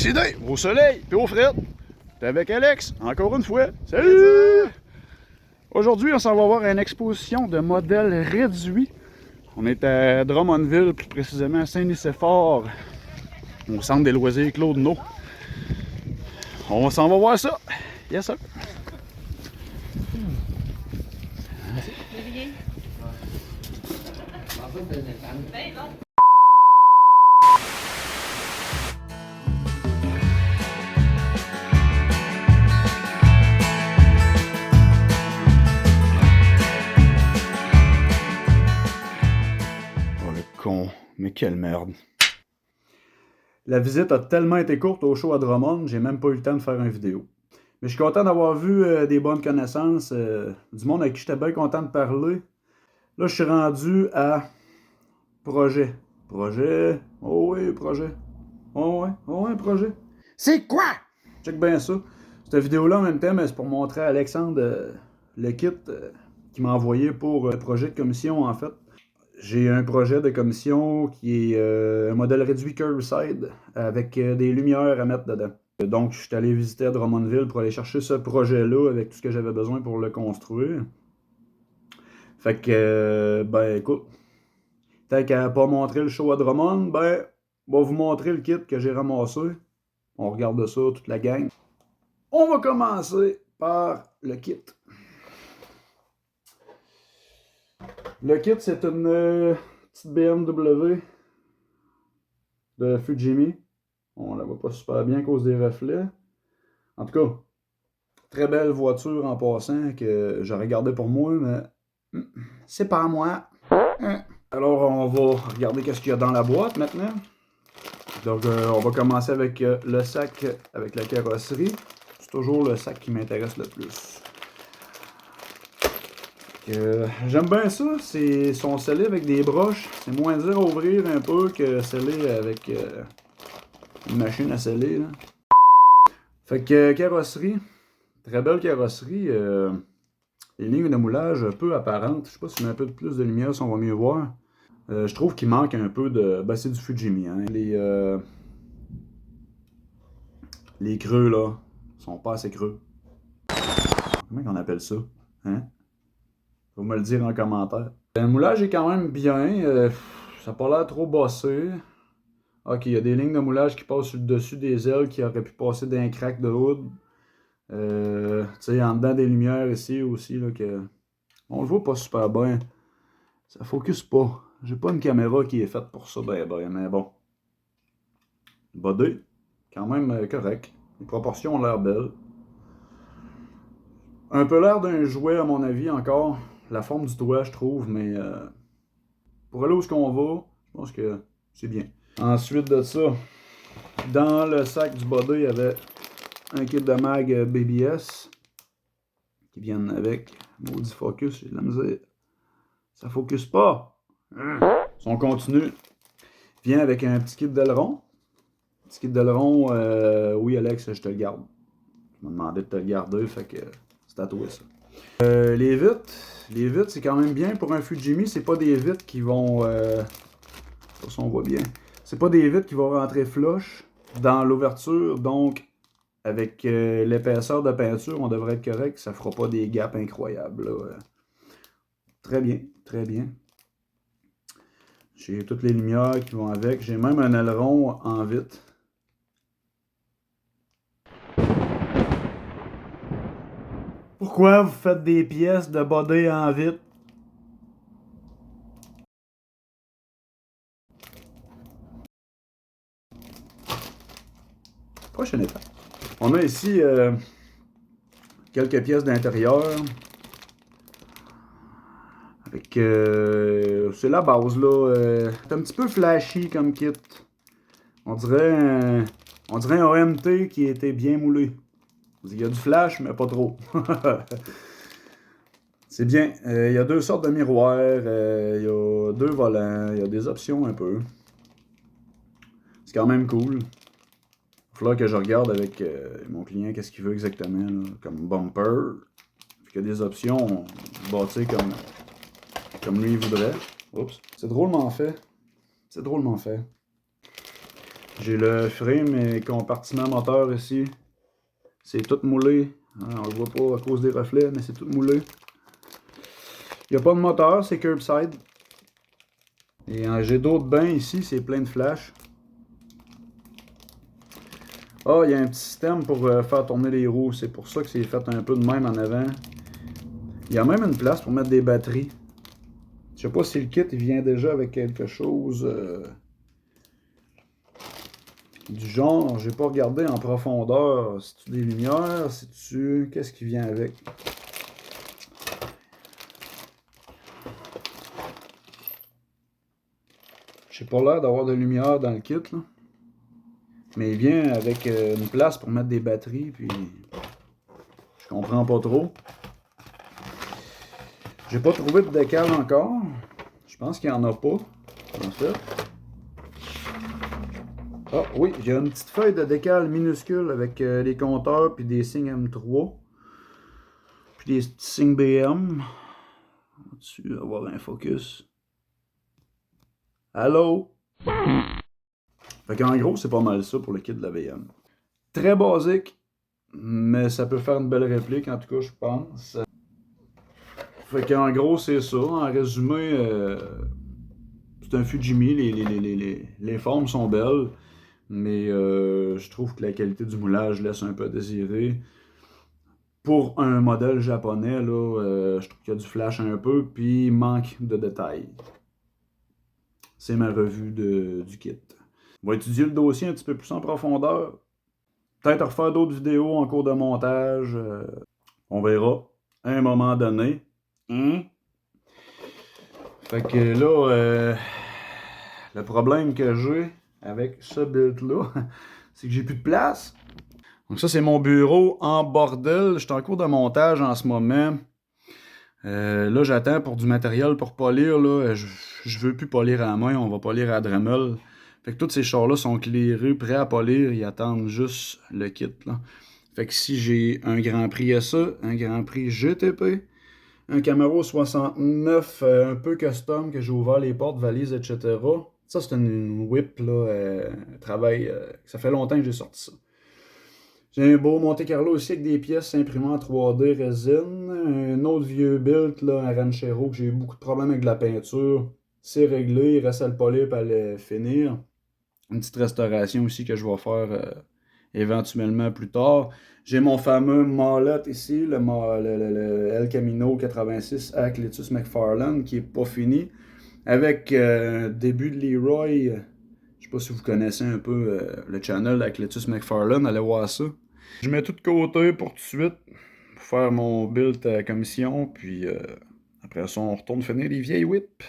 décidé, au soleil puis au fret. T'es avec Alex, encore une fois. Salut! Aujourd'hui, on s'en va voir une exposition de modèles réduits. On est à Drummondville, plus précisément à Saint-Nicéphore, au centre des loisirs Claude No. On s'en va voir ça. Yes, sir. Oh le con, mais quelle merde. La visite a tellement été courte au show à Drummond, j'ai même pas eu le temps de faire une vidéo. Mais je suis content d'avoir vu des bonnes connaissances, du monde avec qui j'étais bien content de parler. Là, je suis rendu à projet. Projet? Oh oui, projet. Oh ouais, projet. C'est quoi? Check bien ça. Cette vidéo-là, en même temps, c'est pour montrer à Alexandre le kit qu'il m'a envoyé pour le projet de commission, en fait. J'ai un projet de commission qui est un modèle réduit curbside avec des lumières à mettre dedans. Donc, je suis allé visiter à Drummondville pour aller chercher ce projet-là avec tout ce que j'avais besoin pour le construire. Fait que, ben écoute, tant qu'à pas montrer le show à Drummond, ben, on va vous montrer le kit que j'ai ramassé. On regarde ça, toute la gang. On va commencer par le kit. Le kit, c'est une petite BMW de Fujimi. On la voit pas super bien à cause des reflets. En tout cas, très belle voiture en passant que j'aurais gardé pour moi, mais c'est pas à moi. Alors, on va regarder qu'est-ce qu'il y a dans la boîte maintenant. Donc, on va commencer avec le sac avec la carrosserie. C'est toujours le sac qui m'intéresse le plus. J'aime bien ça. Ils sont scellés avec des broches. C'est moins dur à ouvrir un peu que scellé avec une machine à sceller. Là. Fait que carrosserie. Très belle carrosserie. Les lignes de moulage peu apparentes. Je sais pas si on a un peu plus de lumière, si on va mieux voir. Je trouve qu'il manque un peu de... Ben, c'est du Fujimi. Hein. Les creux, là, sont pas assez creux. Comment on appelle ça? Hein? Faut me le dire en commentaire. Le moulage est quand même bien. Ça n'a pas l'air trop bossé. Ok, il y a des lignes de moulage qui passent sur le dessus des ailes qui auraient pu passer d'un crack de hood. Tu sais, en dedans des lumières ici aussi, là, que... On le voit pas super bien. Ça focus pas. J'ai pas une caméra qui est faite pour ça, mais bon. Body, quand même correct. Les proportions ont l'air belles. Un peu l'air d'un jouet, à mon avis, encore. La forme du doigt, je trouve, mais pour aller où est-ce qu'on va, je pense que c'est bien. Ensuite de ça, dans le sac du body, il y avait un kit de mag BBS qui viennent avec. Maudit focus, j'ai de la misère. Ça focus pas. Si on continue, vient avec un petit kit d'aileron. Petit kit d'aileron, oui Alex, je te le garde. Tu m'as demandé de te le garder, fait que c'est à toi ça. Les vitres, c'est quand même bien pour un Fujimi. C'est pas des vitres qui vont... ça on voit bien. C'est pas des vitres qui vont rentrer flush dans l'ouverture, donc avec l'épaisseur de peinture, on devrait être correct. Ça fera pas des gaps incroyables. Là. Très bien, très bien. J'ai toutes les lumières qui vont avec. J'ai même un aileron en vitre. Pourquoi vous faites des pièces de body en vitre? Prochaine étape. On a ici quelques pièces d'intérieur. Avec c'est la base là. C'est un petit peu flashy comme kit. On dirait un OMT qui était bien moulé. Il y a du flash, mais pas trop. C'est bien. Il y a deux sortes de miroirs. Il y a deux volants. Il y a des options un peu. C'est quand même cool. Il va falloir que je regarde avec mon client qu'est-ce qu'il veut exactement là, comme bumper. Il y a des options bâties comme lui il voudrait. Oups. C'est drôlement fait. C'est drôlement fait. J'ai le frame et compartiment moteur ici. C'est tout moulé. Hein, on le voit pas à cause des reflets, mais c'est tout moulé. Il n'y a pas de moteur, c'est curbside. Et j'ai d'autres bains ici, c'est plein de flash. Ah, il y a un petit système pour faire tourner les roues. C'est pour ça que c'est fait un peu de même en avant. Il y a même une place pour mettre des batteries. Je sais pas si le kit il vient déjà avec quelque chose du genre. J'ai pas regardé en profondeur. C'est-tu des lumières? C'est-tu... Qu'est-ce qui vient avec? J'ai pas l'air d'avoir de lumière dans le kit, là. Mais il vient avec une place pour mettre des batteries, puis je comprends pas trop. J'ai pas trouvé de décal encore. Je pense qu'il y en a pas, en fait. Ah oui, j'ai une petite feuille de décal minuscule avec les compteurs, puis des signes M3. Puis des petits signes BM. On va avoir un focus. Allô? Fait qu'en gros, c'est pas mal ça pour le kit de la VM. Très basique, mais ça peut faire une belle réplique, en tout cas, je pense. Fait qu'en gros, c'est ça. En résumé, c'est un Fujimi. Les formes sont belles, mais je trouve que la qualité du moulage laisse un peu à désirer. Pour un modèle japonais, là, je trouve qu'il y a du flash un peu, puis il manque de détails. C'est ma revue du kit. On va étudier le dossier un petit peu plus en profondeur. Peut-être refaire d'autres vidéos en cours de montage. On verra à un moment donné. Fait que là, le problème que j'ai avec ce build-là, c'est que j'ai plus de place. Donc ça, c'est mon bureau en bordel. Je suis en cours de montage en ce moment. Là, j'attends pour du matériel pour polir. Là. Je veux plus polir à la main, on va polir à la Dremel. Fait que tous ces chars-là sont clairés, prêts à polir. Ils attendent juste le kit. Là. Fait que si j'ai un Grand Prix SA, un Grand Prix GTP, un Camaro 69 un peu custom que j'ai ouvert les portes, valises, etc. Ça, c'est une whip, là, travail. Ça fait longtemps que j'ai sorti ça. J'ai un beau Monte Carlo aussi avec des pièces imprimées en 3D résine. Un autre vieux build, là, un Ranchero, que j'ai eu beaucoup de problèmes avec la peinture. C'est réglé, il reste à le polir et à le finir. Une petite restauration aussi que je vais faire éventuellement plus tard. J'ai mon fameux mallette ici, le El Camino 86 à Cletus McFarlane, qui est pas fini. Avec début de Leroy. Je sais pas si vous connaissez un peu le channel d'Acletus McFarlane, allez voir ça. Je mets tout de côté pour tout de suite, pour faire mon build à commission, puis après ça, on retourne finir les vieilles whips.